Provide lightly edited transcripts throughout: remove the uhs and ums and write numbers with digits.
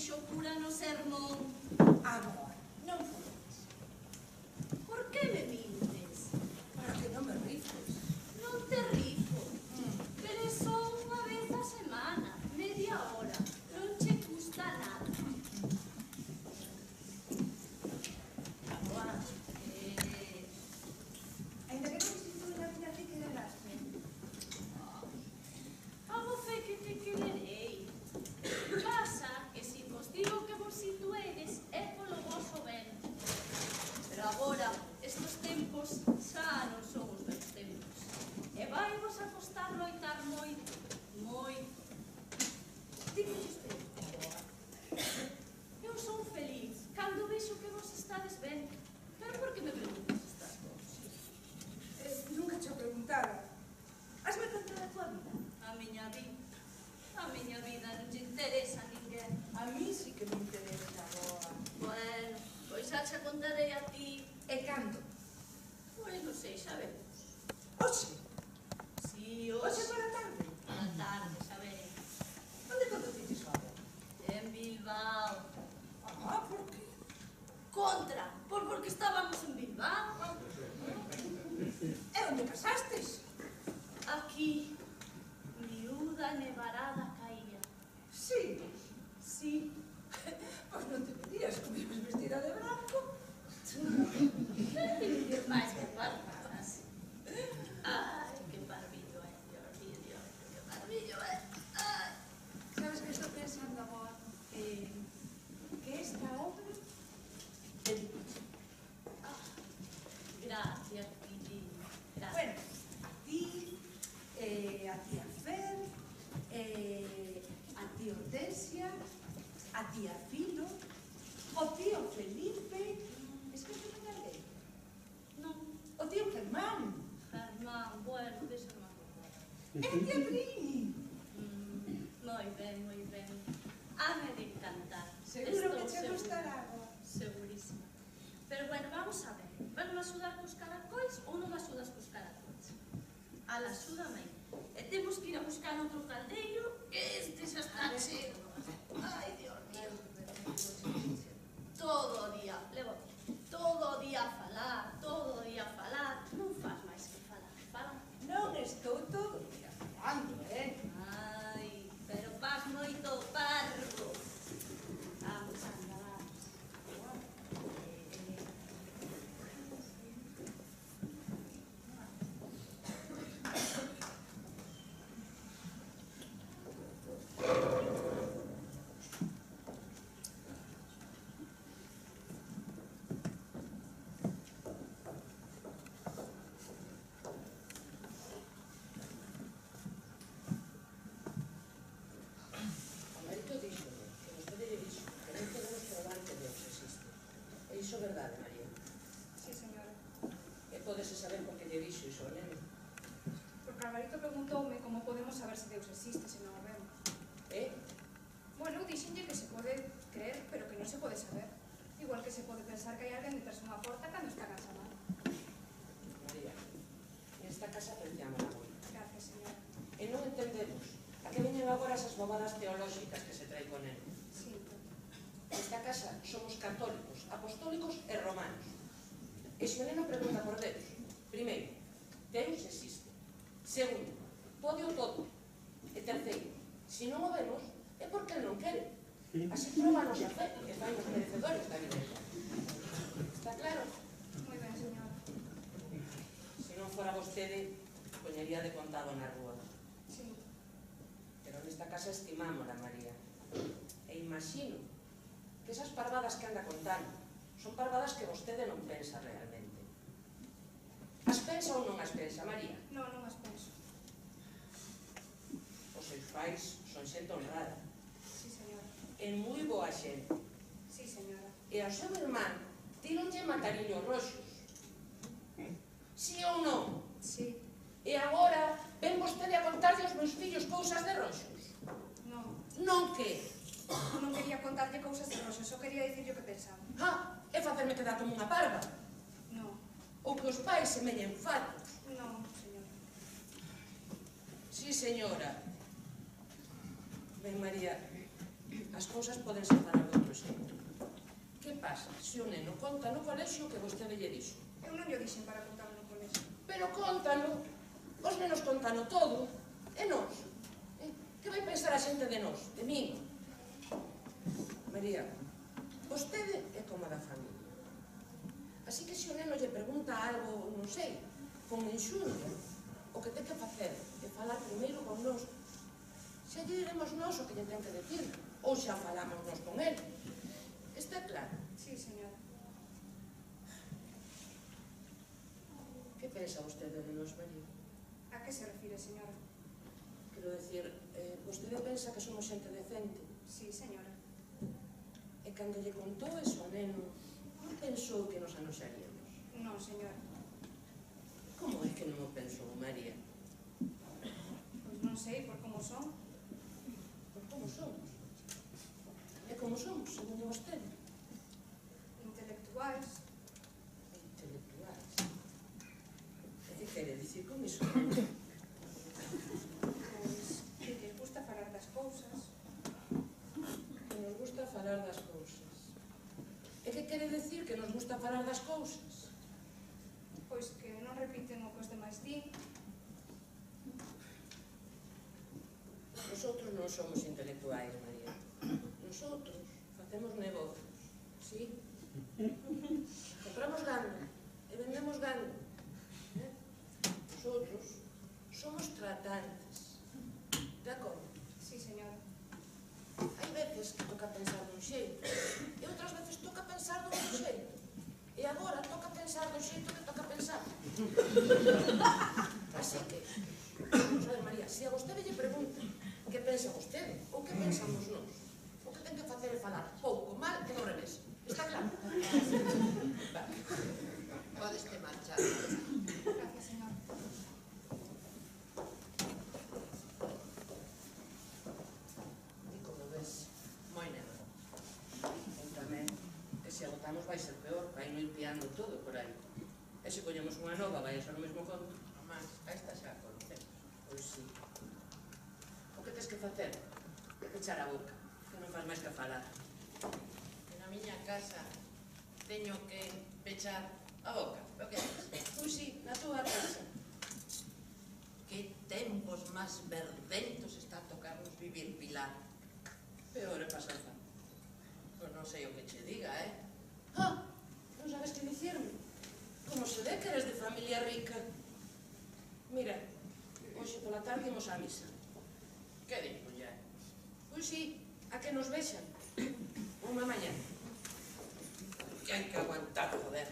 dixo o cura no sermón. Agora, non fodes. Por que me mintes? Para que non me rifes. Non te rifo, pero é só unha vez a semana, media hora. Non che custa nada. Agora, ainda que non visito na vida que quedarásme. Hago fe que te quererei. Pasa que si vos digo que vos situedes é polo voso ben. Pero agora, estes tempos xa non son os meus tempos. E vai vos a costar loitar moito, moito. Dime isto. Eu son feliz cando vexo que vos estades ben. Pero por que me preguntas estas cousas? Nunca te o preguntara. Hasme contado a tua vida? A miña vida non lle interesa a ninguén. A mí sí que me interesa agora. Bueno, pois xa che contarei a ti. E cando? Pois non sei, xa vemos. Oxe. Si, Oxe hoxe para tarde. a tarde, xa verei. Onde conduciches agora? En Bilbao. Ah, por que? Contra, porque estábamos en Bilbao. E onde casastes? Aquí, miúda nevarada caía. Sí. Sí, Pois non te pedías que ibas vestida de branco. máis que parvadas. Ai, que parvillo é, Dios mío, que parvillo é. Ai. Sabes que estou pensando agora? Que esta obra é de ti. Gracias, Pillín. Gracias. Bueno, a ti, a tía Fer, a tía Hortensia, a tía Filo, o tío Felipe, es que non me alguén, Non, o tío Germán, Germán, bueno, déxame acordar. e a tía Brini. Moi ben, moi ben. Hame de encantar. Seguro que Estou che segura. gustará. Segurísima. Pero bueno, vamos a ver. Van me axudar cos caracois ou non me axudas cos caracois? Ala, axúdame. E temos que ir a buscar outro caldeiro que este xa está cheo. Ai, Dios mío. Todo o día, levo todo o día a falar, todo o día a falar. Non faz máis que falar. Fala. Non estou todo o día falando, Ai, pero faz moito parvo. Vamos, anda, vamos. Marito díxome que vostede lle dixo que non podemos probar que Deus existe. É iso verdade, María? Sí, señora. E pódese saber por que lle dixo iso ao neno? Porque Alvarito preguntoume como podemos saber se Deus existe se non o vemos. Bueno, dixenlle que se pode creer, pero que non se pode saber. Igual que se pode pensar que hai alguén detrás dunha porta cando están a chamar. María, nesta casa apreciamos a moito. Gracias, señora. E non entendemos a que veñen agora esas bobadas teolóxicas que se trae con neno. Sí. Nesta casa somos católicos, apostólicos e romanos. E se o neno pregunta por Deus, primeiro, Deus existe. Segundo, pode o todo. E terceiro, se non o vemos, é porque ele non quere. Así probanos a fe e fainos merecedores da vida. Está claro? Moi ben, señora. Se non fora vostede, poñería de contado na rúa. Sí. Pero nesta casa estimámola, María. E imagino que esas parvadas que anda contando son parvadas que vostede non pensa realmente. As pensa ou non as pensa, María? Non, non as penso. Os seus pais son xente honrada, Sí, señora. e moi boa xente. Sí, señora. E ao seu irmán tíronlle matariños roxos. Sí ou non? Sí. E agora ven vostede a contarlle aos meus fillos cousas de roxos? Non. Non que? Non quería contarlle cousas de roxo, só quería dicirlle o que pensaba. E facerme quedar como unha parva? Non. Ou que os pais se meñen fatos? Non, señora. Sí, señora. Ben, María, a as cousas podense falar de outro xeito. Que pasa se o neno conta no colexio que vostede lle dixo? Eu non lle dixen para contar no colexio. Pero contalo. Os nenos contano todo. E nós? Que vai pensar a xente de nós? De min? María, vostede é como a da familia. Así que se o neno lle pregunta algo, non sei, con enxundia, o que ten que facer é falar primeiro con nós. Xa lle diremos nós o que lle ten que decir, ou xa falamos nós con ele. Está claro? Sí, señora. Que pensa vostede de nós, María? A que se refire, señora? Quero decir, vostede pensa que somos xente decente? Sí, señora. E cando lle contou eso ao neno, non pensou que nos anoxaríamos? Non, señora. Como é que non o pensou, María? Pois non sei, por como son. Por como somos? E como somos, según vostede? Intelectuais. Intelectuais. E que quere dicir con iso? Pois que lles gusta falar das cousas. Que nos gusta falar das cousas. E que quere dicir que nos gusta falar das cousas? Pois que non repiten o que os demais din. Nosotros non somos intelectuais, María. Nosotros facemos negocios, sí? Compramos gando e vendemos gando. Nosotros somos tratantes. De acordo? Sí, señora. Hai veces que toca pensar dun xeito e outras veces toca pensar dun xeito. E agora toca pensar do xeito que toca pensar. Así que, vamos a ver, María, se a vostede lle pregunta que pensa vostede ou que pensamos nós, o que ten que facer é falar pouco, mal e no revés. Está claro? Vale. Podeste marchar. Gracias, señora. E como ves, moi negro. Eu tamén, que se agotamos vai ser peor, vai no ir piando todo por aí. E se collemos unha nova vai a ser o mesmo conto. Mas, a esta xa a conocemos. Pois sí. O que tens que facer? Pechar a boca, que non faz máis que falar. Na miña casa teño que pechar a boca. O que es? Pois sí, na túa casa. Que tempos máis verdentos está a tocarnos vivir, Pilar. Peor é pasar fan. Pois non sei o que che diga, Ah, non sabes que dicirme? Como se ve que eres de familia rica. Mira, hoxe pola tarde imos á misa. Que digo ya? Pois sí, a que nos vexan. Unha mañá. Que hai que aguantar, joder.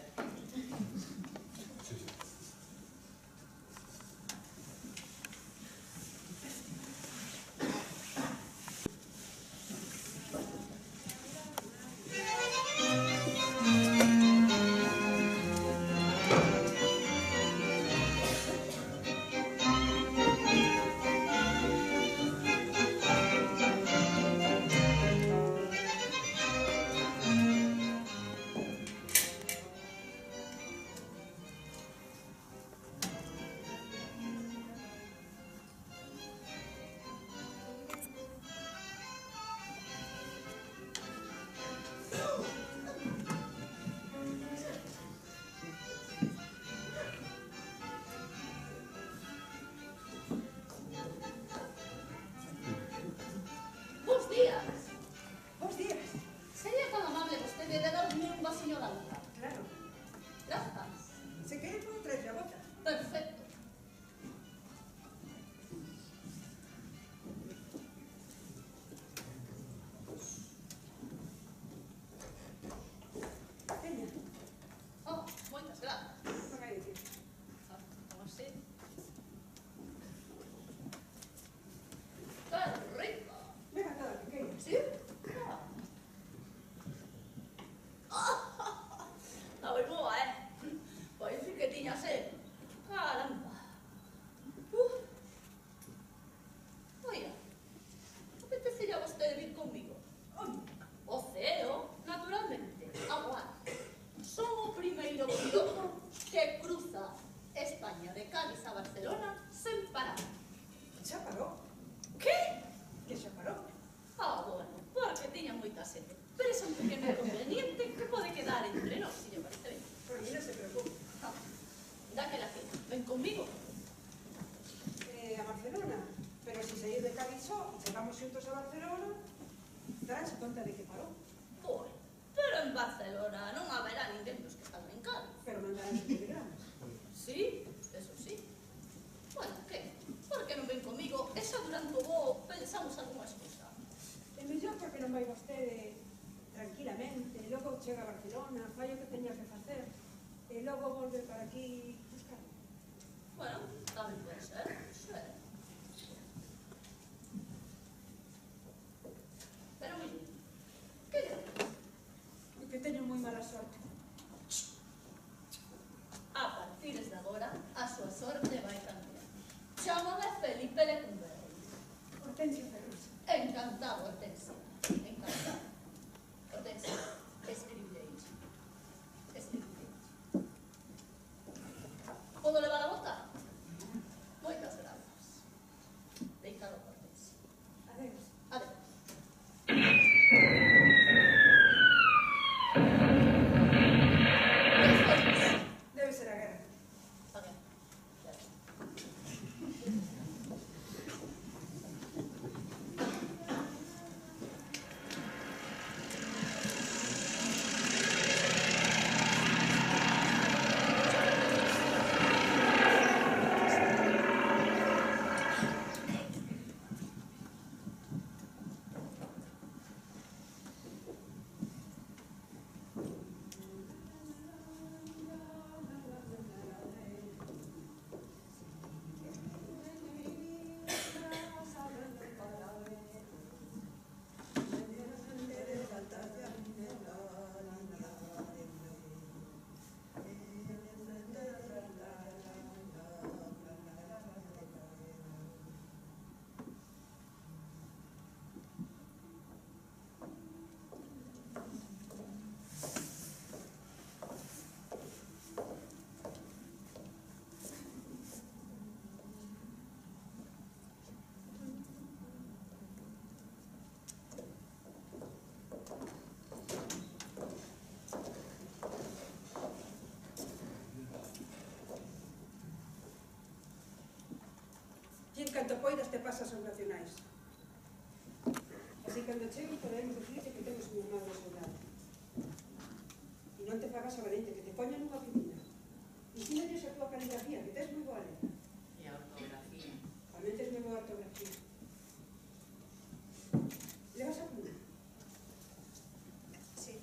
moita sede. Pero é un pequeno inconveniente que pode quedar entre nós, se lle parece ben. Por mí non se preocupe. Daquela que ven conmigo. A Barcelona. Pero se sair de Cádiz só, chegamos xuntos a Barcelona, daránse conta de que parou. Pois, pero en Barcelona non haberá ninguén dos que están en Cádiz. Pero mandarán telegramas. Sí, eso sí. Bueno, que? Por que non ven comigo? E xa durante o voo pensamos algunha excusa. É mellor porque non vai vostede tranquilamente, logo chega a Barcelona, fai o que teña que facer, e logo volve para aquí buscar. Bueno, tamén pode ser, sí. Pero, mire, que lle E que teño moi mala sorte. a partir de agora, a súa sorte vai cambiar. Chámame Felipe Lecumberri. Hortensio Ferrusa. Encantado, Hortensia. Encantado. Hortensia, escribiréis. Escribiréis. Podo levar a votar? Moitas grazas. Deitado, Hortensia. Adeus. Adeus. Debe ser a guerra. A ver. E en canto poidas te pasas aos nacionais. Así cando chegues poderemos decirte que temos un irmán de soldado. E non te fagas a valente, que te poñan nunha oficina. Ensínalles a tua caligrafía, que tes moi boa letra. E a ortografía. Tamén tes moi boa ortografía. Levas a pluma? Sí.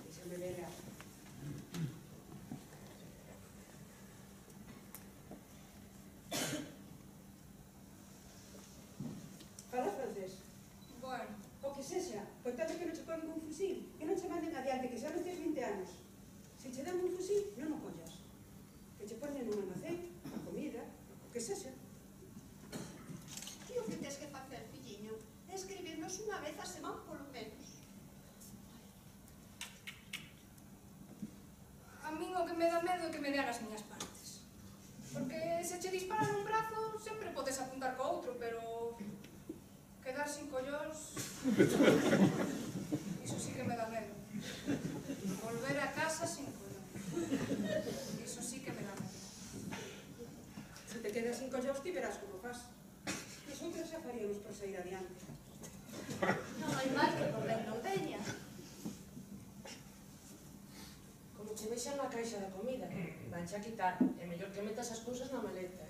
Déxame ver a... Falas francés? Bueno, O que sexa, contame que non che ponen un fusil, que non che manden adiante, que xa non tes 20 anos. Se che dan un fusil, non o collas. Que che ponen un almacén, a comida, o que sexa. E o que tes que facer, filliño, é escribirnos unha vez a semana polo menos. a min o que me dá medo é que me dean as miñas partes. Porque se che disparan un brazo, sempre podes apuntar co outro, pero quedar sin collóns... Iso sí que me dá medo. Volver a casa sin collóns. Iso sí que me dá medo. Se te quedas sin collóns, ti verás como faz. Nosotros xa faríamos por sair adiante. Non hai mal que por ben non veña. Como che vexan na caixa da comida, vanche a quitar. É mellor que metas as cousas na maleta,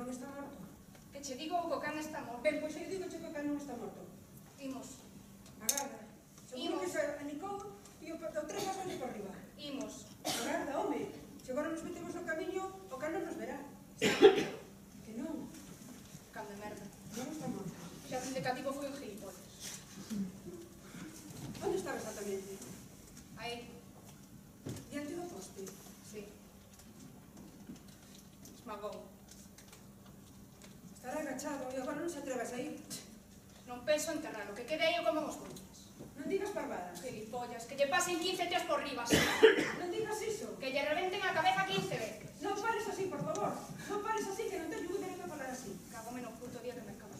non está morto. Que che digo que o can está morto. Ben, pois eu digo que o can non está morto. Imos, Agarda. Seguro que se anicou e o tren vas venir por riba. imos. Agarda, home. Se agora nos metemos no camiño, o can non nos verá. Que non. Can de merda. Non está morto. Xa fin de cativo foi un gilipollas. Onde estaba exactamente? Aí, Diante do poste. sí. Esmagou. Estará agachado e agora non se atrevas a ir. Non penso enterralo, que quede aí o como os contas. Non digas parvadas. Gilipollas, que lle pasen 15 tíos por riba, Non digas iso. que lle rebenten a cabeza 15 veces. Non pares así, por favor. Non pares así, que non teño dereito a falar así. Cagome no puto día que me acaba.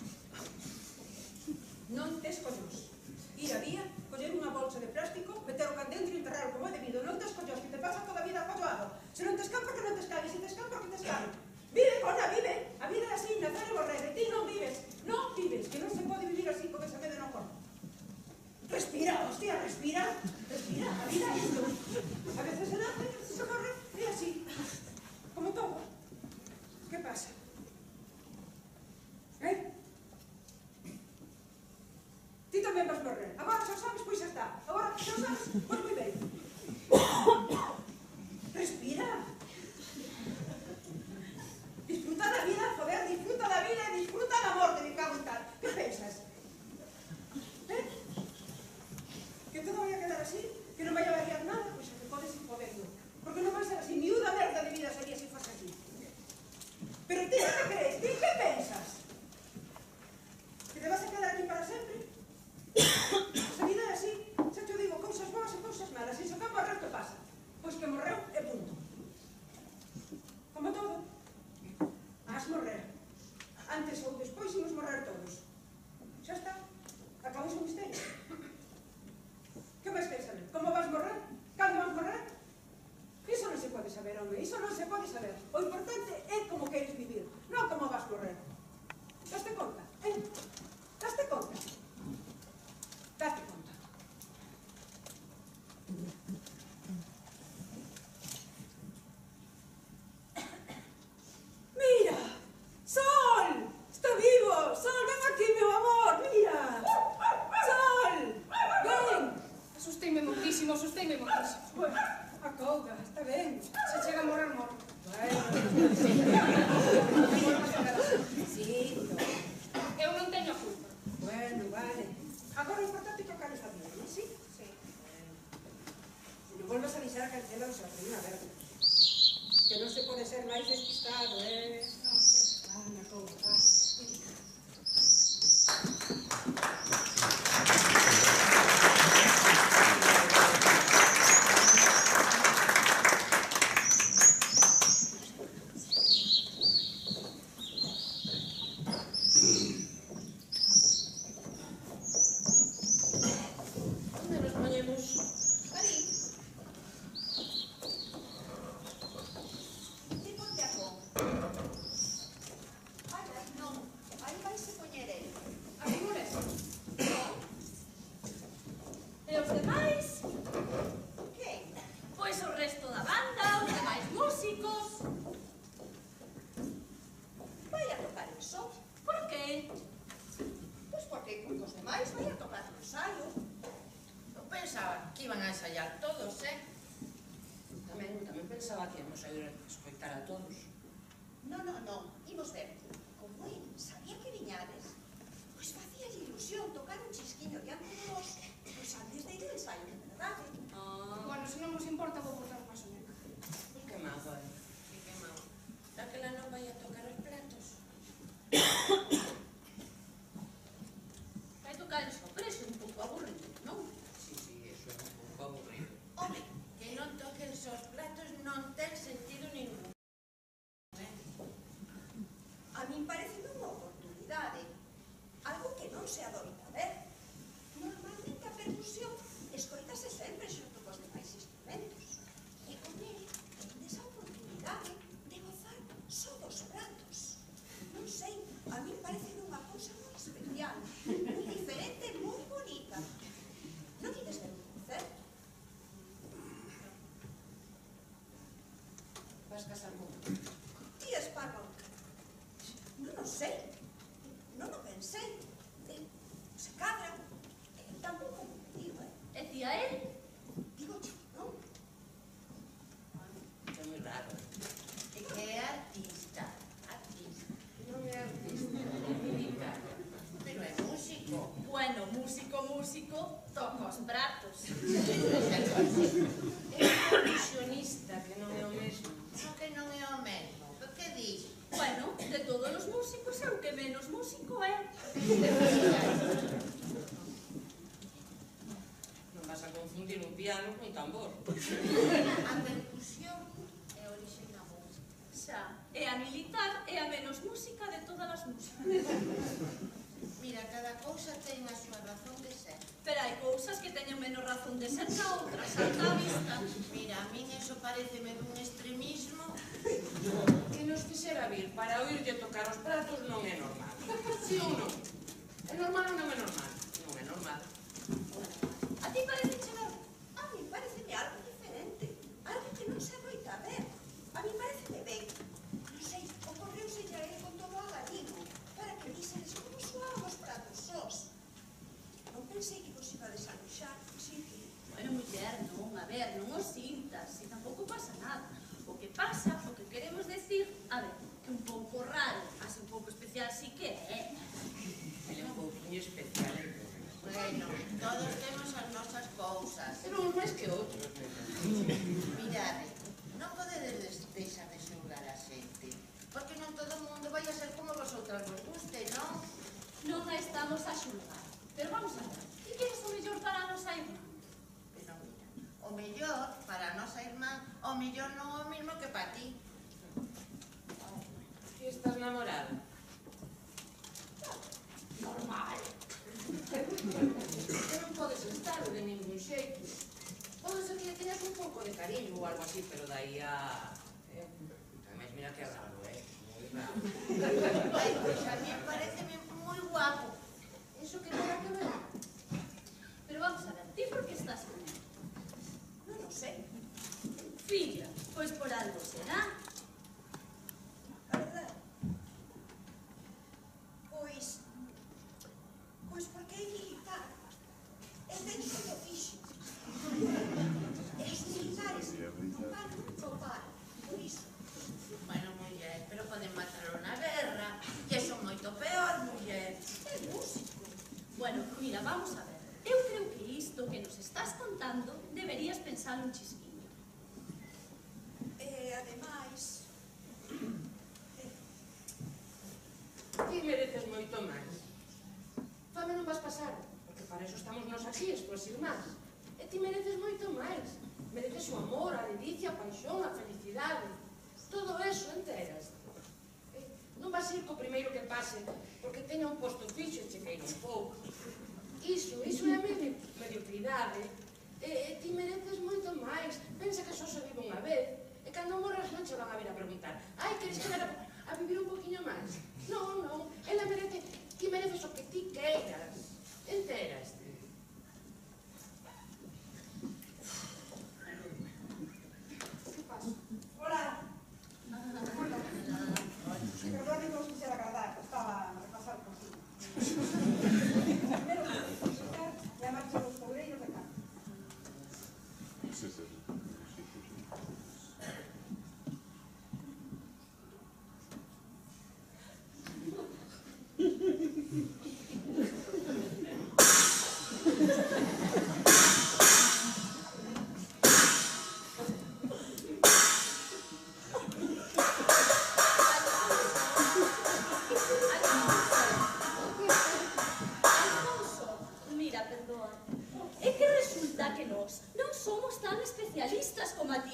Non tes collós. Ir a vía, coller unha bolsa de plástico, meter o can dentro e enterralo como é debido. Non tes collós, que te pasa toda a vida acolloado. Se non tes can, porque non tes can. E se tes can, porque tes can. Vive, cona, vive. A vida é así, nazar e morrer. E ti non vives. Non vives, que non se pode vivir así con esa medo no corpo. Respira, hostia, respira. Respira, a vida é isto. A veces se nace, a veces se morre. É así. Como todo. Que pasa? Ti tamén vas morrer. Agora xa sabes, pois xa está. Agora xa sabes, pois moi ben. Respira. Disfruta da vida, joder, disfruta da vida e disfruta da morte, me cago en tal. Que pensas? Que todo vai a quedar así? Que non vai a variar nada? Pois que podes ir podendo. Porque non vai ser así, ni unha merda de vida sería se fose así. Pero ti que crees? Ti que pensas? Que te vas a quedar aquí para sempre? Pois a vida é así. Xa te digo, cousas boas e cousas malas. E se o can morreu, que pasa? Pois que morreu e punto. Como todo. Has morrer. Antes ou despois imos morrer todos. Xa está. Acabou o misterio. Que máis queres saber? Como vas morrer? Cando vas morrer? Iso non se pode saber, home. Iso non se pode saber. O importante é como queres vivir, non como vas morrer. Daste conta? Daste conta? Daste conta. Mira! Sol! Está vivo! Sol, ven aquí, meu amor! Mira! Sol! Ven! Asusteime moitísimo, asusteime moitísimo. Bueno, acouga, está ben. Se chega a morrer, morro. Sí, Eu non teño a culpa. bueno, vale. Agora o importante é que o can está bien, non? Sí? Sí. Non volvas a avisar a Cancela do Xardín, a ver. Que non se pode ser máis despistado, Non, sí. na cousa, Onde nos poñemos? Cari. Ti ponte a con. Ai, non. Aí vai se poñer el. A mí molesta. E os demais? Que? Pois o resto da banda, os demais músicos. Vai a tocar el sol. Por que? Pois porque con os demais vai a tocar no ensaio. Eu pensaba que iban a ensayar todos, Tamén pensaba que íamos a ir a escoitar a todos. Non, imos ver. Como el sabía que viñades, pois facía ilusión tocar un chisquiño diante de vos, pois antes de ir ao ensaio de verdade. Bueno, se non vos importa, vou botar unha soneca. Que mago, que mago. Daquela non vai a tocar os platos. Vai tocar el sorpreso, un pouco aburrido, non? Sí, eso é un pouco aburrido. Home, Que non toquen os platos non ten sentido ningún. a min parece unha oportunidade, algo que non se adoita ver. Normalmente a percusión escoitase sempre xunto cos demais instrumentos. E con el tendes a oportunidade de gozar só dos pratos. Non sei, a min parece unha cousa moi especial, moi diferente, moi bonita. Non ides ver un concerto? Vas casar con... Ti espárralo. músicos é o que menos músico é. Non vas a confundir un piano con un tambor. A percusión é orixe na música. Xa, é a militar e a menos música de todas as músicas. Mira, cada cousa ten a súa razón de ser. Pero hai cousas que teñen menos razón de ser que outras, salta a vista. Mira, a min eso pareceme dun extremismo. Que nos fixera vir para oírlle tocar os pratos non é normal. Si ou non? É normal ou non é normal? Non é normal. A ti parece chegar? A mí pareceme algo diferente, algo que non se adoita a ver. A mí pareceme ben. Non sei, ocorreuse a ele con todo o alarido, para que díseles como soaban os pratos sós. Non pensei que vos ibades a luxar, así que... Bueno, muller, non, a ver, non os sintas, e tampouco pasa nada. O que pasa, o que queremos decir, a ver, que un pouco raro, así un pouco especial sí que é. É un pouquinho especial. Bueno, todos temos as nosas cousas. Pero uns máis que outros. Mirade, non podedes deixar de xulgar a xente, porque non todo o mundo vai a ser como vosotras vos guste, non? Non a estamos a xulgar. Pero vamos a ver, que queres o mellor para a nosa irmá? Pero mira, o mellor para a nosa irmán, o mellor non é o mismo que para ti. Ti estás namorada? Normal. Que non podes estar de ningún xeito. Pode ser que teñas un pouco de cariño ou algo así, pero daí a... Ademais, mira que raro, moi raro. Ai, pois a mí pareceme moi guapo. Iso que terá que ver? Pero vamos a ver, ti por que estás con él? Non o sei. Filla, pois por algo será. A verdade. Pois porque é militar. É dentro do fixo. E os militares non van nunca par. Por iso. Bueno, muller, pero poden matarlo na guerra. E iso moito peor, muller. É músico. Bueno, mira, vamos a ver. Eu creo que isto que nos estás contando deberías pensar un chisquiño. E, ademais... Ti mereces moito máis. Fame non vas pasar, porque para eso estamos nós aquí, as tuas irmás. E ti mereces moito máis. Mereces o amor, a ledicia, a paixón, a felicidade. Todo eso enteras. Non vas ir co primeiro que pase, porque teña un posto fixo e che queira un pouco. Iso é a mediocridade. E ti mereces moito máis. Pensa que só se vive unha vez. E cando morras non che van a vir a preguntar: ai, queres chegar a vivir un poquinho máis? Non, non. Ela merece... Ti mereces o que ti queiras. Enteras. Que pasa? Hola. Perdón que no os quisiera agradar, que estaba a repasar por sí. Primero, y a marcha los cobreiros de campo.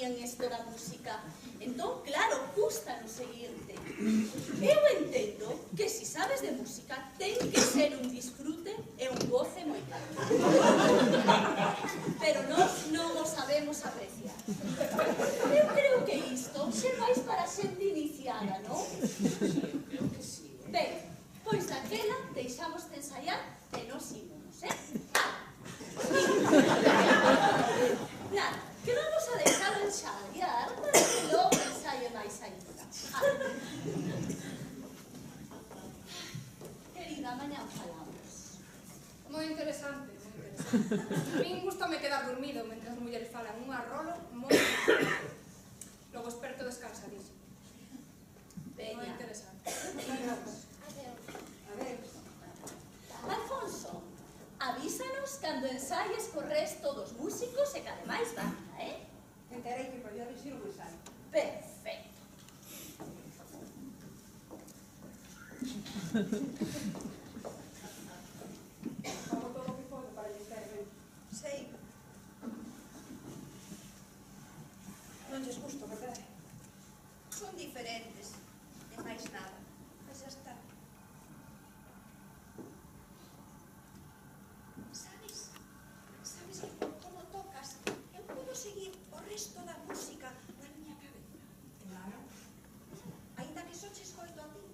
en esto da música. Entón, claro, cústanos seguirte. Eu entendo que se sabes de música ten que ser un disfrute e un goce moi caro. Pero nós non o sabemos apreciar. Eu creo que isto se vais para xente iniciada, non? Creo que sí. Ben, pois daquela deixamos de ensaiar e nos ímonos, Nada, que vamos a deixar ensaiar para que logo ensaie máis ainda. Querida, mañá falamos. Moi interesante, moi interesante. A min gustame quedar dormido mentre as mulleres falan un arrolo moi interesante. Logo esperto descansadísimo. Moi Veña. interesante. Adeus. Alfonso, avísanos cando ensaies co resto dos músicos e que ademais banda, Tentarei que podía dicir o ensaio. Perfecto. Como todo o que pode para lles caer ben. Sei. Non lles gusto, verdade? Son diferentes. E máis nada. Mas xa está. Sabes que como tocas, eu podo seguir o resto da música na miña cabeza. Claro. Ainda que só che escoito a ti,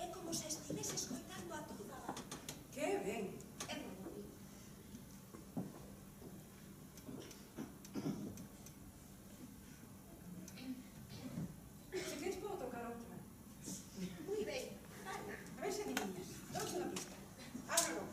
é como se estivese escoitando a toda a banda. Que ben. É moi bonito. Se queres podo tocar outra. Moi ben. A ver se adivinas. Damos unha pista. Ábrelo.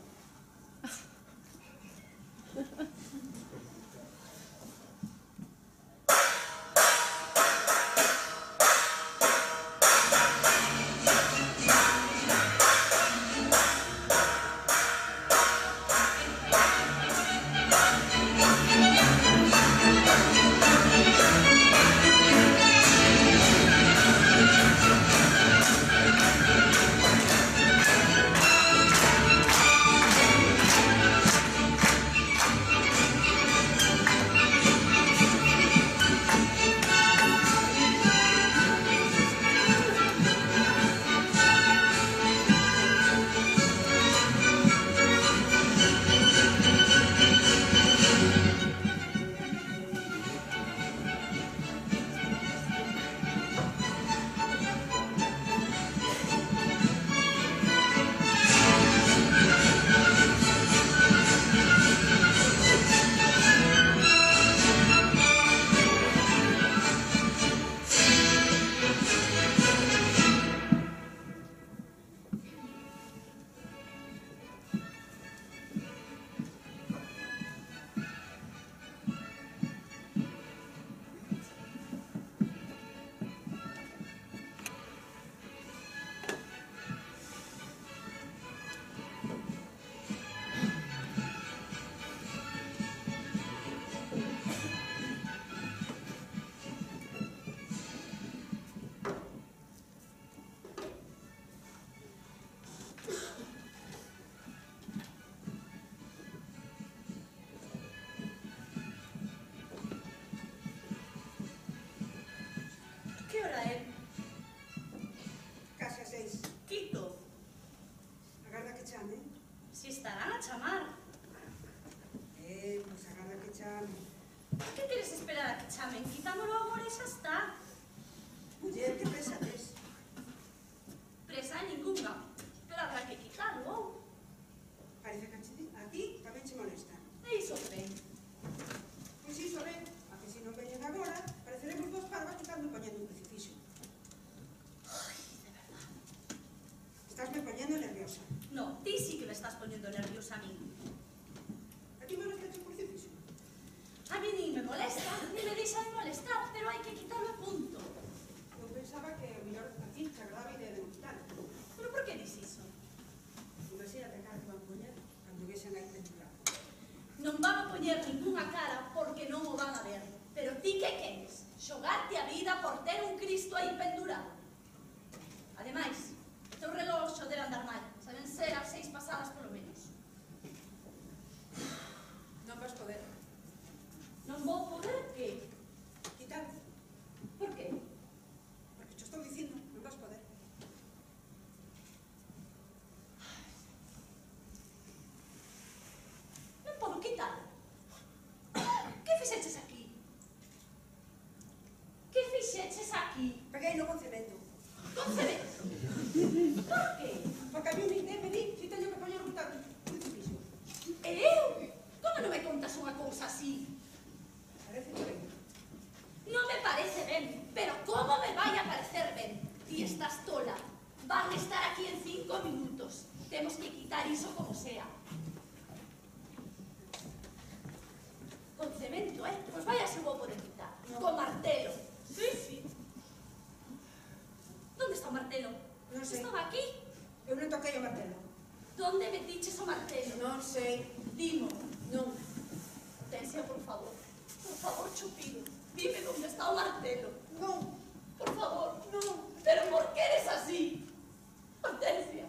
Que hora é? Case a 6. Quito. Agarda que chame. Si estarán a chamar. Pois agarda que chame. Que queres esperar a que chamen? Quitámolo agora e xa está. Muller, que pensades? Presa ningunha. Pero habrá que quitalo, ou? Parece que a ti tamén che molesta. E iso ben. Pois iso ben, a que se non veñen agora, pareceremos dos parvas quitando e poñendo un crucifixo. Ai, de verdad. Estásme poñendo nerviosa. No, ti sí que me estás poniendo nerviosa a mí. A ti molesta o crucifixo? A mí ni me molesta, ni me deixa de molestar, pero hai que quitarlo a punto. Eu pensaba que o mellor a ti te agradaba a idea de non quitar. Pero por que dis iso? Imagínate a cara que van poñer cando vexan aí pendurado. Non van a poñer ninguna cara porque non o van a ver. Pero ti que queres? Xogarte a vida por ter un Cristo aí pendurado. Ademais, o teu reloxo debe andar mal. Saben ser as 6 pasadas polo menos. Non vas poder Non vou poder que? quitar, Por que? porque te estou dicindo, non vas poder. Non podo quitar. Que fixeches aquí? Que fixeches aquí? Peguei no concemento. Concebes? Por que? Porque a mí me di si teño que poñer un crucifixo. E eu? Como non me contas unha cousa así? Parece que ben. Non me parece ben, pero como me vai a parecer ben? Ti estás tola. Van a estar aquí en 5 minutos. Temos que quitar iso como sea. Con cemento, Pois vaya se vou poder quitar. No. Con martelo. Sí, sí. Donde está o martelo? Non sei. Estaba aquí. Eu non toquei o martelo. Donde metiches o martelo? Non sei. Dimo. Non. Hortensia, por favor. Por favor, Chupino. Dime dónde está o martelo. Non. Por favor. Non. Pero por que eres así? Hortensia.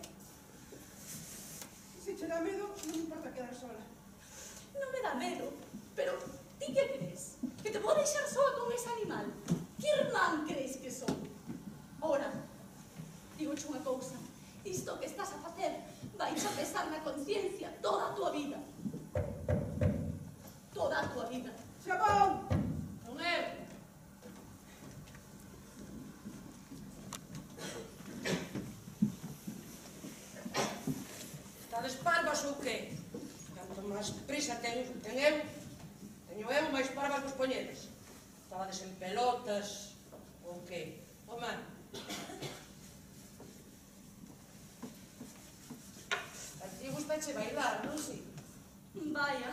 dar medo, pero ti que crees? Que te vou deixar soa con ese animal? Que irmán crees que son? Ora, digoche unha cousa, isto que estás a facer vai a pesar na conciencia toda a tua vida. Toda a tua vida. Xabón! Non é? Estades parvas ou que? Canto máis prisa teño eu máis parvas vos poñedes. Estabades en pelotas ou que? Home, a ti gustache bailar, non si? Vaya,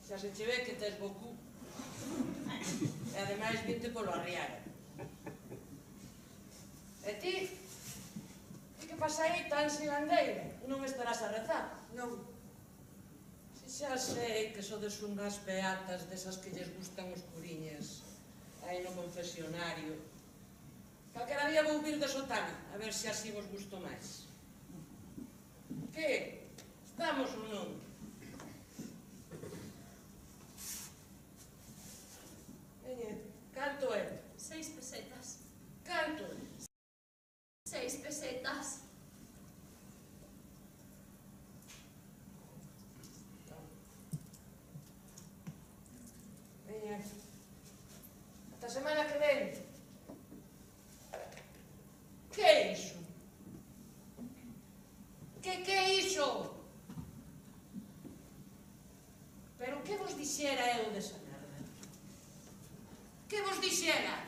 Xa se che ve que tes bocu. E ademais vinte polo arriaga. E ti? Ti que pasa aí tan silandeira? Non estarás a rezar? Non. Si xa sei que sodes unhas beatas desas que lles gustan os curiñas aí no confesionario. Calquera día vou vir de sotana, a ver se así vos gusto máis. Que? Estamos ou non? Canto é? 6 pesetas. Canto? 6 pesetas. Veña. Ata semana que ven. Que é iso? Que é iso? Pero que vos dixera eu desa merda? Que vos dixera?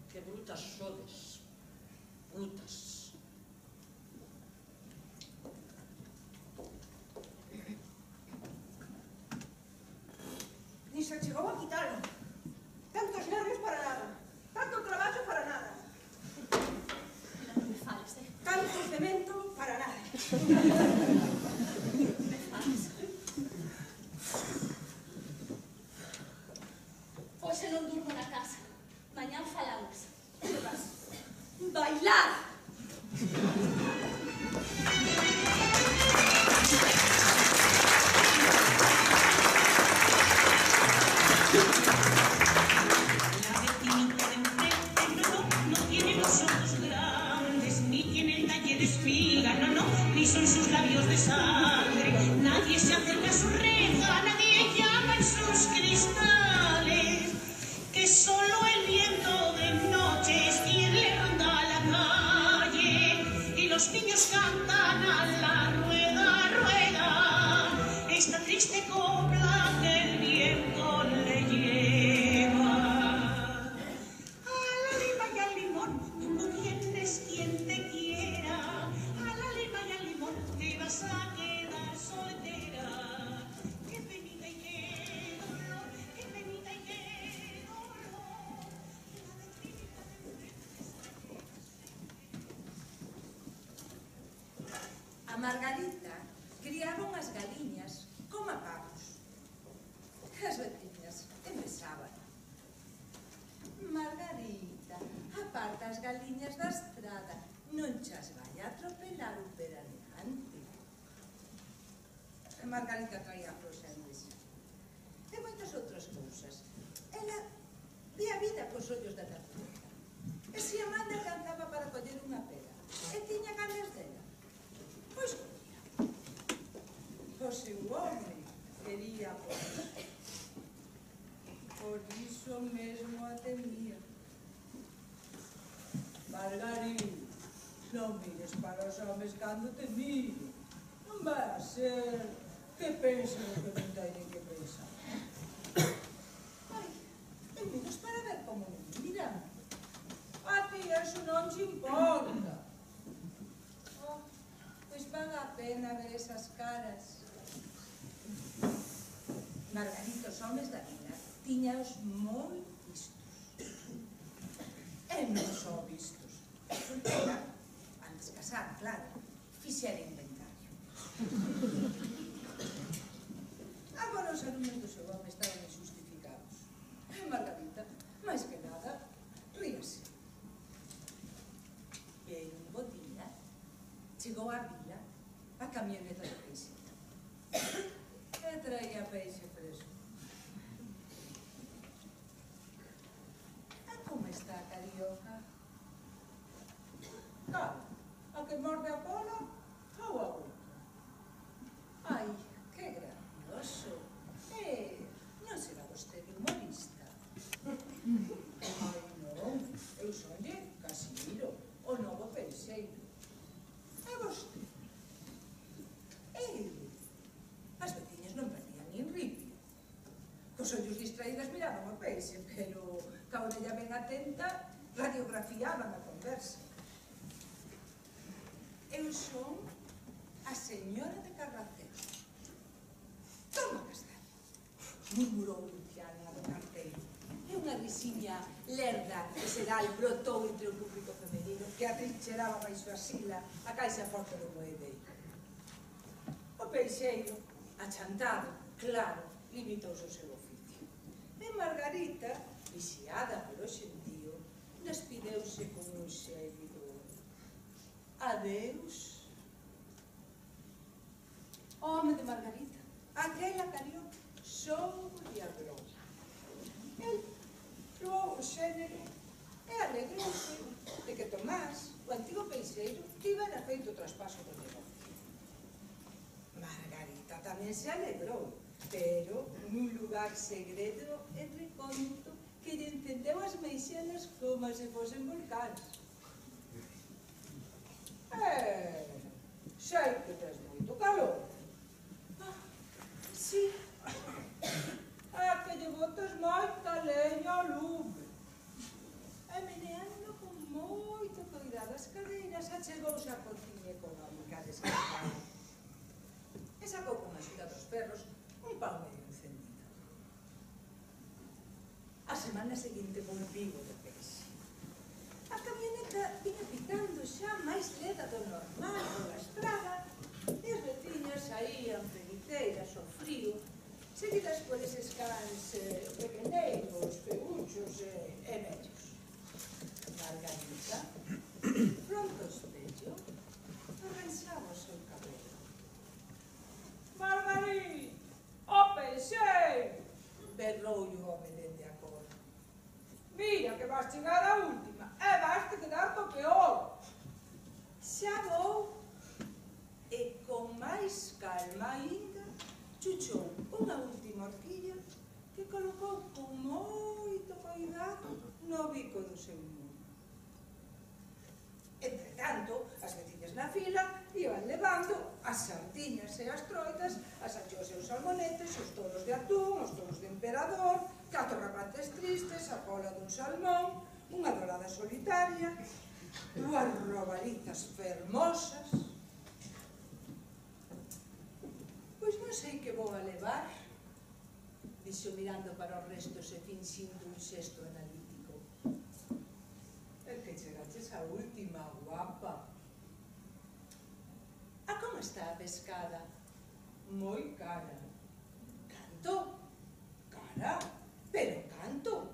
Que brutas sodes. Brutas. Ni se chegou a quitalo. Tantos nervios para nada. Tanto traballo para nada. Non me fales, Tanto cemento para nada. me fales. Hoxe non durmo na casa. Mañán falamos. Que vas? Bailar! La vestimenta de enfrente, no tiene los ojos grandes, ni tiene el talle de espiga, ni son sus labios de sangre. Nadie se acerca a su reja, nadie llama en sus cristales, que solo el viento de noches le ronda la calle, y los niños cantan a la rueda, rueda, esta triste copla que el viento le lleva. A la lima y al limón, tú no tienes quien te quiera. A la lima y al limón, te vas a quedar soltera. Qué penita y qué dolor, qué penita y qué dolor. La vestimenta de A Margarita criaba unhas galiñas como a pavos. As veciñas empezaban. Margarita, aparta as galiñas da estrada, non chas vai a atropelar un veraneante. A Margarita traía flores e moitas outras cousas. Ela vía a vida cos ollos da natureza. E se a man alcanzaba para coller unha pera e tiña ganas dela, pois comía. O seu home quería pois. Por iso mesmo a temía. Margarita, non mires para os homes cando te miro. Non vai a ser que pensen o que non teñen que pensar. Ai, e miras para ver como me miran. A ti eso non te importa. Oh, pois paga a pena ver esas caras. Margarita, os homes da vida tiñaos moi vistos. E non só vistos. Era, antes casar, claro, fixera inventario. Agora os alumes do seu home estaban injustificados. E Margarita, máis que nada, ríase. E un bo día chegou á vila a camioneta atenta, radiografiaban a conversa. Eu son a señora de Carracedo. Toma castaño, murmurou Luciana do carteiro. E unha risiña lerda e seral brotou entre o público femenino que atrincheraba baixo a sila a caixa forte do moedeiro. O peixeiro, achantado, claro, limitouse ao seu oficio. E Margarita, vixiada polo xentío, despideuse con un xélido adeus. O home de Margarita, aquela carió, sobre a groa. El floou o xénero e alegrouse de que Tomás, o antigo peixeiro, tivera feito o traspaso do negocio. Margarita tamén se alegrou, pero nun lugar segredo e recóndito que lle encendeu as meixelas como se fosen volcáns. Sei que tes moito calor. Sí. Que lle botas moita leña ao lume. E meneando con moito cuidado as cadeiras, achegouse a cociña con a boca descargada. E sacou con a axuda dos perros un pau medio encendido. A semana seguinte volviu de peixe. A camioneta vinha picando xa máis leda do normal pola estrada e as veciñas saían preguiteiras ao frío, seguidas por eses cans pequeneiros, peuchos e vellos. Margarita, fronte ao espello, arranxaba o seu cabelo. Margarita, o peixeiro! Berroulle o home dende a cor. Mira que vas chegar a última e vas te quedar co peor. Xa vou. E con máis calma aínda, chuchou unha última horquilla que colocou con moito cuidado no bico do seu mundo. Entre tanto, as veciñas na fila iban levando as sardiñas e as troitas, as anchos e os salmonetes, os toros de atún, os toros de emperador, 4 rapaces tristes, a cola dun salmón, unha dorada solitaria, 2 robalizas fermosas. Pois non sei que vou a levar, dixo mirando para os restos e finxindo un xesto analítico. É que chegaches a última, guapa. A como está a pescada? Moi cara. Canto? Cara? Pero canto?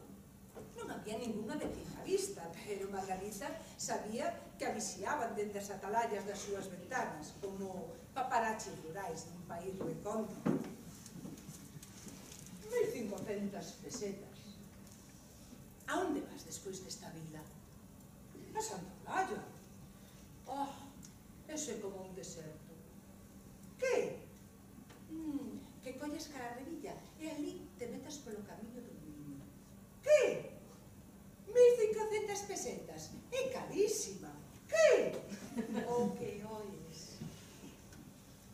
Non había ninguna vecina á vista, pero Margarita sabía que a vixiaban dende as atalayas das súas ventanas, como paparachis rurais dun país recóndito. 1500 pesetas. A onde vas despois desta vila? A Santolaya. Oh, eso é como un deserto. Que? Que colles Cararrevilla e ali te metas polo camiño do mundo. Que? 1500 pesetas. É carísima. Que? O que oes?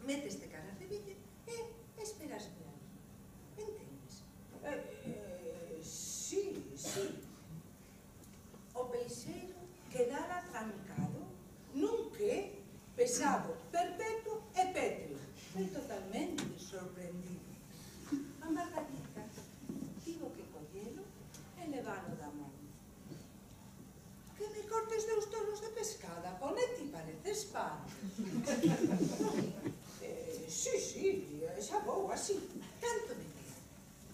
Meteste Cararrevilla e esperas ver ali. Entendes? Sí. O peixeiro quedara trancado nun que pesado, perpetuo e pétreo. Foi totalmente sorprendido. A Margarita tivo que collelo e leválo da mão. Que me cortes 2 tolos de pescada, ponete pareces pan. Sí, xa vou así. Tanto me queda.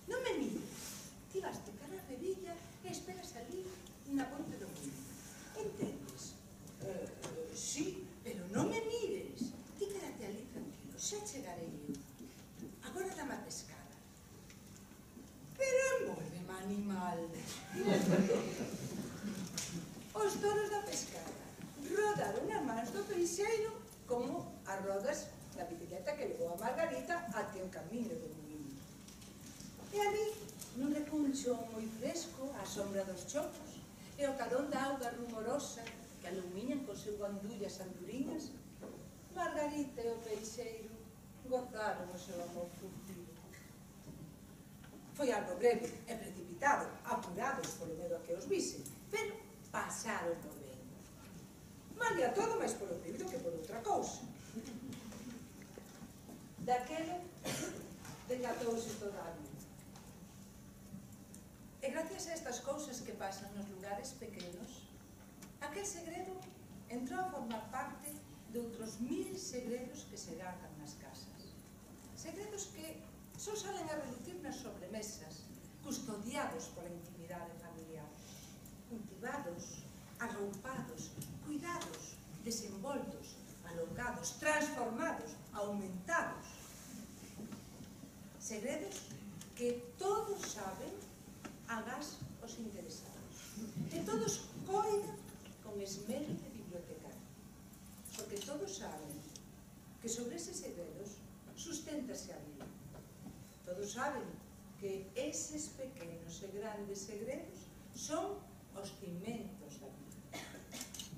Non me mires. Ti vas de Cararrevilla e esperas ali na ponte do mundo. Entendes? Sí, pero non me mires. Ti quédate ali tranquilo, xa chegarei eu. Agora dame a pescada. Pero envolveme, animal. Os toros da pescada rodaron as mans do peixeiro como as rodas da bicicleta que levou a Margarita até o camiño do mundo. E ali, nun recuncho moi fresco, á sombra dos chopos, e o carón da auga rumorosa que alumiñan co seu gandullas anduriñas, Margarita e o peixeiro gozaron o seu amor furtivo. Foi algo breve e precipitado, apurados polo medo a que os vise, pero pasaron no ben. Malia todo máis polo prohibido que por outra cousa. Daquelo decatouse toda a vida. E gracias a estas cousas que pasan nos lugares pequenos, aquel segredo entrou a formar parte de outros 1000 segredos que se gardan nas casas. Segredos que só salen a relucir nas sobremesas, custodiados pola intimidade familiar, cultivados, arroupados, cuidados, desenvoltos, alongados, transformados, aumentados. Segredos que todos saben, agás os interesados, que todos coidan con esmero de bibliotecario, porque todos saben que sobre eses segredos susténtase a vida. Todos saben que eses pequenos e grandes segredos son os cimentos da vida,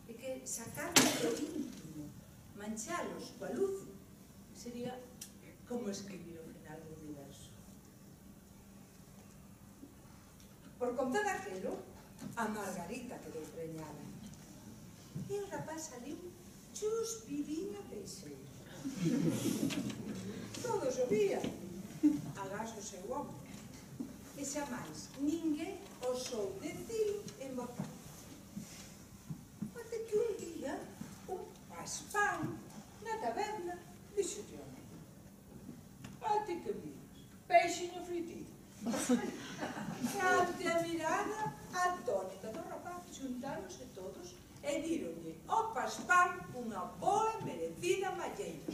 e que sacarlos do íntimo, manchalos coa luz, sería como escribir o final do universo. Por conta daquelo, a Margarita quedou preñada. E o rapaz saliu chuspidiño peixeiro. Todos o vían, agás o seu home. E xa máis, ninguén osou decir en voz alta. Até que un día, un paspán na taberna dixo o home: "Ate que miras, peixiño fritido." E ante a mirada atónita do rapaz, xuntáronse todos e díronlle ao paspán unha boa e merecida malleira.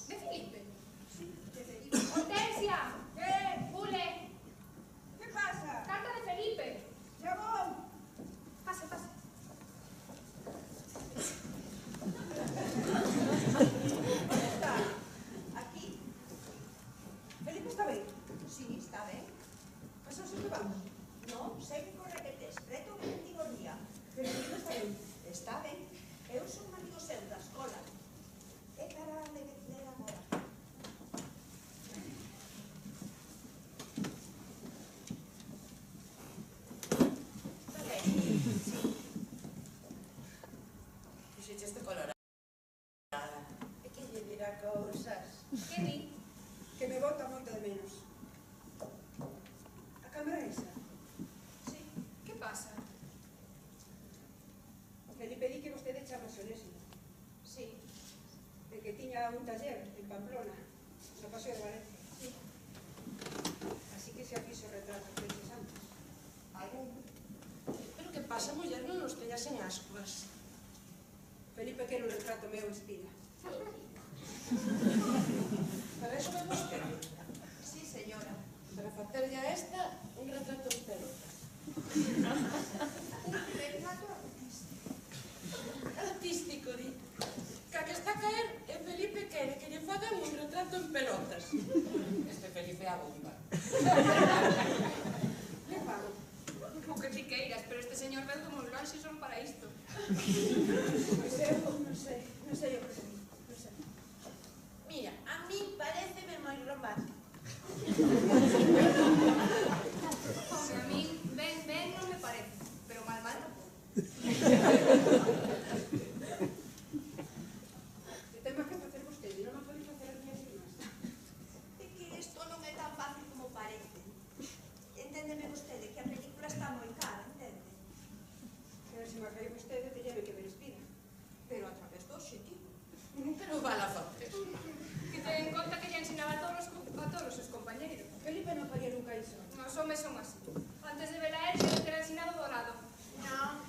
¿De Felipe? Sí, de Felipe. ¡Hortensia! ¿Qué? ¡Jule! ¿Qué pasa? ¡Carta de Felipe! ¡Ya voy! Pase, pase. ¿Dónde está? Aquí. ¿Felipe está ben? Sí, está ben. Pasouse levando? Non, segue co requetés, preto que non digo día. Pero Felipe está ben? Está ben. Eu son amigo seu da escola. É para ler agora. Está ben? Sí. Fixeche este colorado. É que lle dirá cousas. ¿Qué di? Que me bota moito de menos. A cámara é esa? Sí. ¿Qué pasa? O Felipe di que vostede chama Sonésimo. Sí. De que tiña un taller en Pamplona, no Paseo de Valencia. Sí. Así que xa fixo retratos deses antes. Algún. Pero que pasa, muller, non nos teñas en ascuas. Felipe quere un retrato meu espira. Para eso me vostede. Sí, señora. Para facerlle a esta un retrato en pelotas. Un retrato Artístico, di. Ca que está a caer, e Felipe quere que lle fagan un retrato en pelotas. Este Felipe é a bomba. Que fago? O que ti queiras, pero este señor ven como os lonxes son para isto. Pois eu non sei o que sei. Non sei. Mira, a mí pareceme moi romántico. Se a mí ven non me parece, pero mal tampouco. Que ten máis que facer vostede, non me pode facer as miñas irmás. É que isto non é tan fácil como parece. Enténdeme vostede que a película está moi cara, entende? Pero se me fai vostede, teñame que ver espira. Pero a través do obxectivo. Pero vala facer. Que ten en conta que lle ensinaba a todos os compañeiros. Felipe non faría nunca iso. Os homes son así. Antes de ver a él, yo te he ensinado dorado. Non,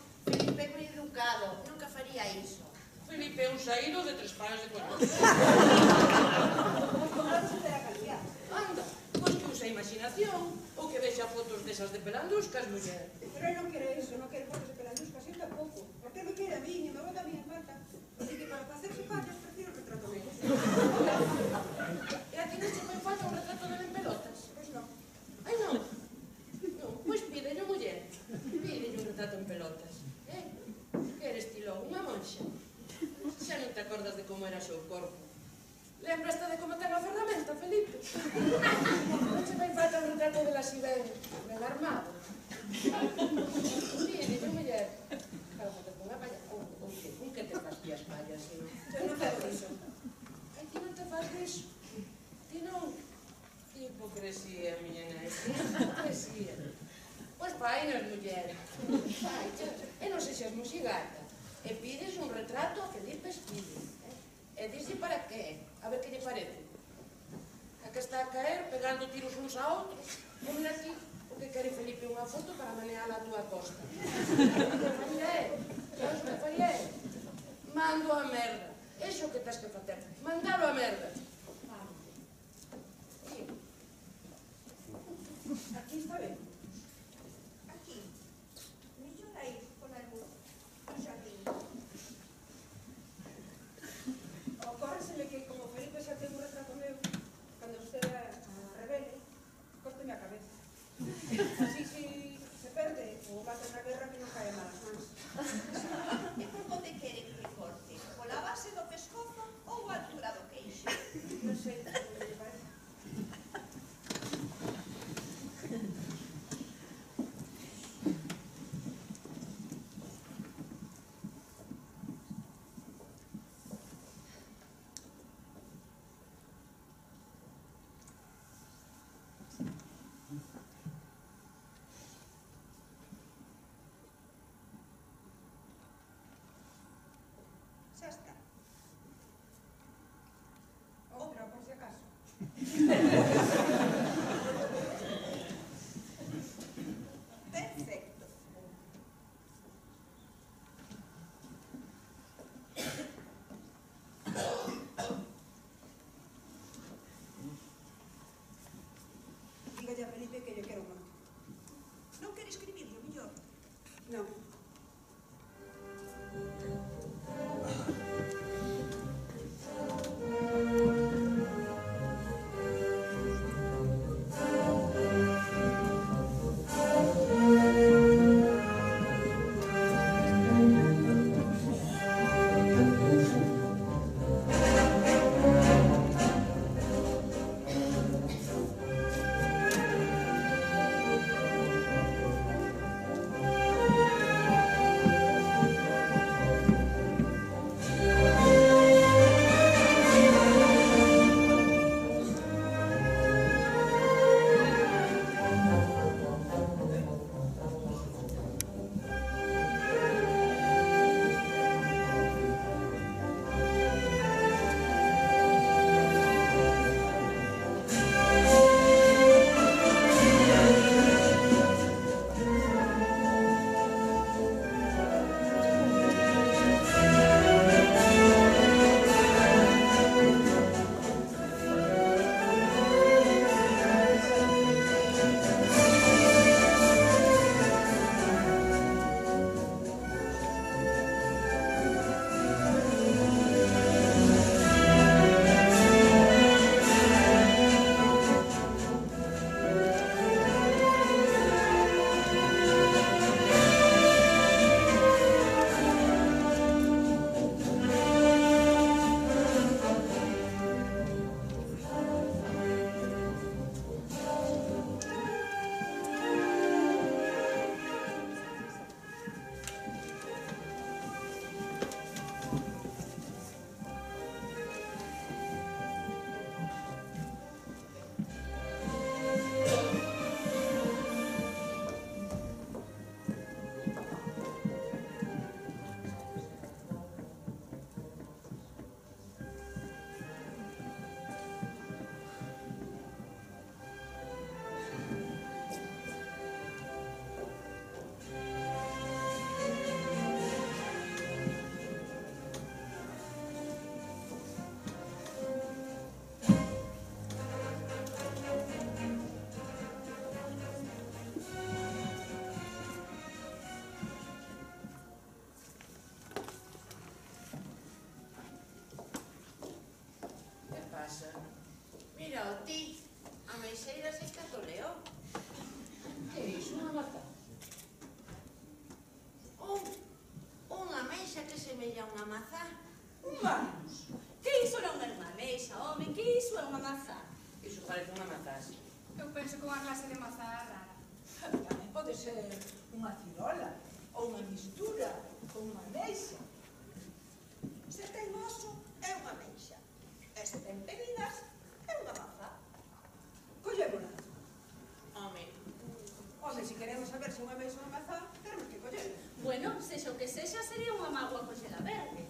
Nada se terá cambiar. Anda, pois que use a imaginación ou que vexa fotos desas de pelanduscas, muller. Pero él non quere eso, non quere fotos de pelanduscas, eu tampouco. Porque él me quere a mí, e me bota a mí en falta. Así que para facerse fallas, prefiero que trato menos. E a ti non che fai falta un retrato de en pelotas? Pois non. Ai, non. Non, pois pídello, muller. Pídello un retrato en pelotas. Que eres ti logo, unha monxa? Xa non te acordas de como era o seu corpo. Lembraste de como ten a ferramenta, Felipe? Non che fai falta un retrato de la Sibel, ben armado. Pídello, muller. Claro, te ponga palla. Un que te fas tías pallas, si non? Eu non fago iso. Ai, ti non te faz iso. Ti non? Que hipocresía, miña nena, que hipocresía. Pois fainos, muller. Fainos. E non sexas moxigata. E pides un retrato a Felipe Espide. E dixi para que? A ver que lle parece. A que está a caer, pegando tiros uns a outros. E mira aquí, o que quere Felipe unha foto para maneala a túa costa. Que fallé. Mando a merda. Iso que tens que facer. Mandalo a merda. Aquí está ben. Aquí, mellor aí con a luz do xardín. Ocórreseme que, como Felipe xa ten un retrato meu, cando usted a revele, córteme a cabeza. Así, si se perde ou bate na guerra, que non cae a malas mans. E por onde quere que le corte? Pola base do pescozo ou a altura do queixo? Non sei como me parece. pasa? Mira, o ti, a meixeira se que atoleou. Que é iso, unha mazá? Unha meixa que semella unha mazá. Humanos. Que iso non é unha ameixa, home, que iso é unha mazá. Iso parece unha mazá, sí. Eu penso que unha clase de mazá rara. Tamén pode ser unha cirola ou unha mistura con unha ameixa. Se ten oso, é unha ameixa. E se ten peridas, é unha mazá. Collémola. Home, Se queremos saber se unha ameixa ou unha mazá, temos que collela. Bueno, sexa o que sexa, sería unha mágoa coxela verde.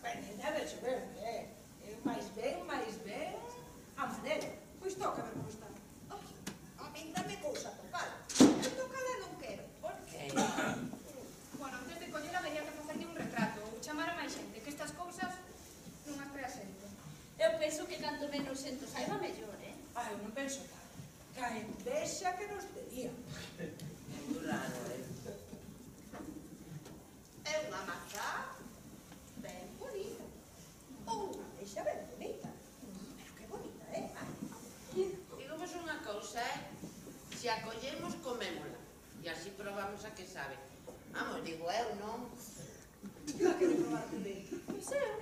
Ben, debe chover, máis ben, a manera. Pois toca ver como está. A min dame cousa tocar. Eu tocala non quero. Por que? Bueno, antes de collela vería que facerlle un retrato ou chamar a máis xente, que estas cousas non as crea xente. Eu penso que canto menos xento saiba mellor, Eu non penso tal. Que a envexa que nos tería. claro, é unha mazá Ben bonita. Ou unha ameixa ben bonita. Pero que bonita, Digamos unha cousa, se a collemos, comémola. E así probamos a que sabe. Vamos, digo eu, non? La quere probar primeiro. Pois eu.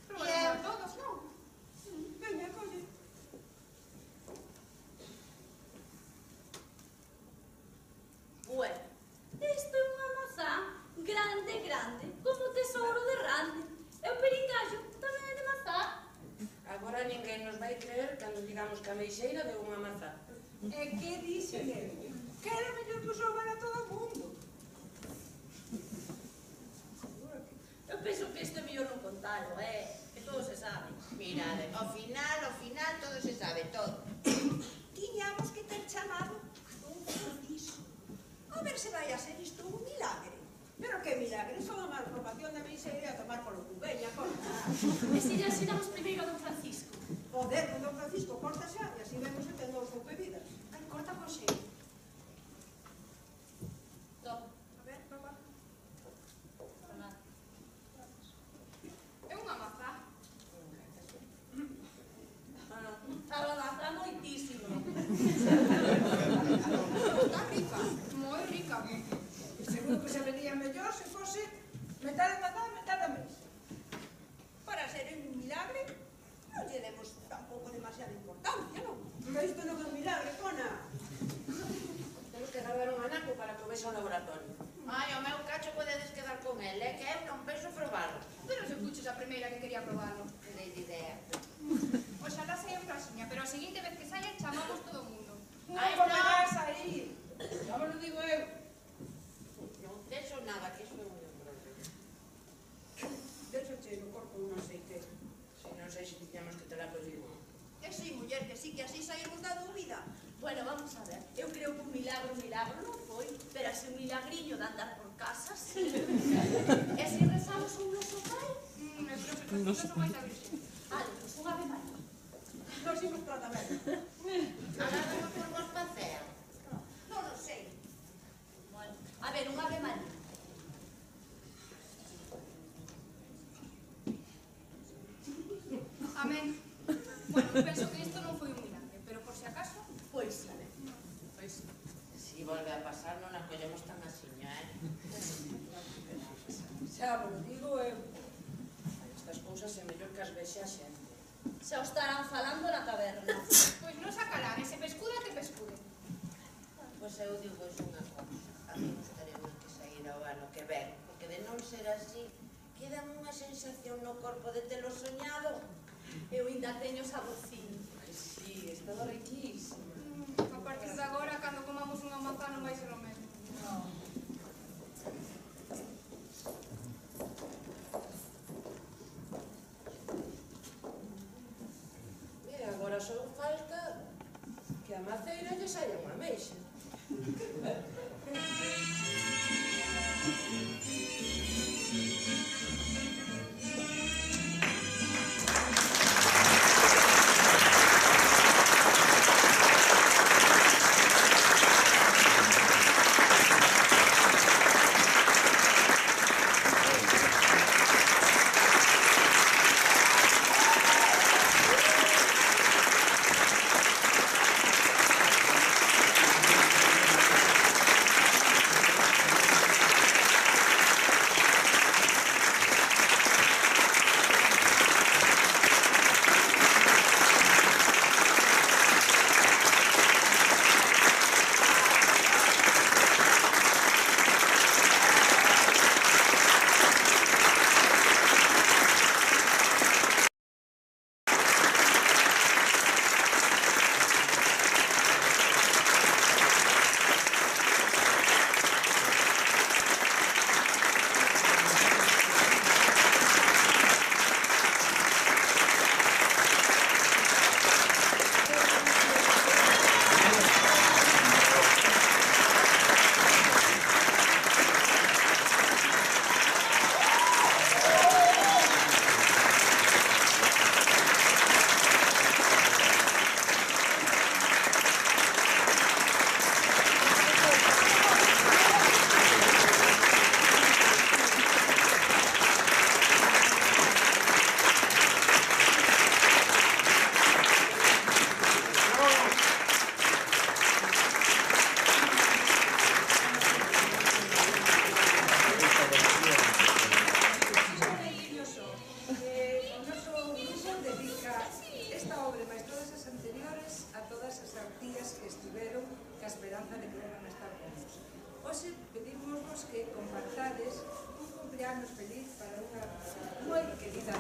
Probaremos todos, non? Veña, colle. Bueno, isto é unha mazá grande, como o tesouro de Rande. E o perigallo tamén é de mazá. Agora ninguén nos vai creer cando digamos que a meixeira deu unha mazá. E que dixen eu? Que era mellor que o soubera todo o mundo. Eu penso que isto é mellor non contalo, que todo se sabe. Mirade, ao final, todo se sabe, todo. Tiñamos que ter chamado a don Francisco. A ver se vai a ser isto un milagre. Pero que milagre, son a malformación da meixeira a tomar polo cu. Veña, corta. E se lle asinamos primeiro a don Francisco? Poder con don Francisco, corta xa, e así vemos se ten dous ou bebidas. Ai, corta con xeito. Toma. A ver, proba. Toma. É unha mazá. A mazá moitísimo. Está rica. Moi rica. Seguro que sabería mellor se fose metade mazá, metade meixa. Para ser un milagre, non lle demos tampouco demasiada importancia, non? Que isto non é un milagre, cona. Temos que guardar un anaco para que o vexa ao laboratorio. Ai, o meu cacho podedes quedar con el, que eu non penso probarlo. Pero se puches a primeira que quería probarlo. Que dei de idea. Oxalá saia en frasiña, pero a seguinte vez que saia chamamos todo o mundo. Non comerás aí. Xa me lo digo eu. Non deixo nada, que iso é un problema. Deixo che no corpo un aceite. Si non sei se tiñamos que te la collido. Que sí, muller, que sí, que así saímos da dúbida. Bueno, vamos a ver. Eu creo que un milagro non foi, pero así un milagriño de andar por casa, sí. E se rezamos un noso pai? Eu creo que non son máis a virxe. Ale, pois un ave maría. Nos imos para a taberna. Agardamos por vos pasear. Non o sei. Bueno, a ver, un ave maría. Amén. Bueno, penso que isto non foi un milagre, pero por si acaso... Pois sí. Pois sí. Si volve a pasar, non a collemos tan asiña, Xa vos digo eu. Estas cousas é mellor que as vexe a xente. Xa o estarán falando na taberna. Pois non sacarán, ese pescuda que pescude. Pois eu digo unha cousa. A mí gustaremos que saíra o ano que ven, porque de non ser así, queda unha sensación no corpo de telo soñado. Eu ainda teño saborcín. Ai, sí, estaba riquísimo. A partir de agora, cando comamos unha mazá non vai ser o mesmo. E agora só falta que a maceira lle saia unha meixa. esperanza de que vengan a estar con nos. Hoxe pedimos que compartades un cumpleaños feliz para unha moi querida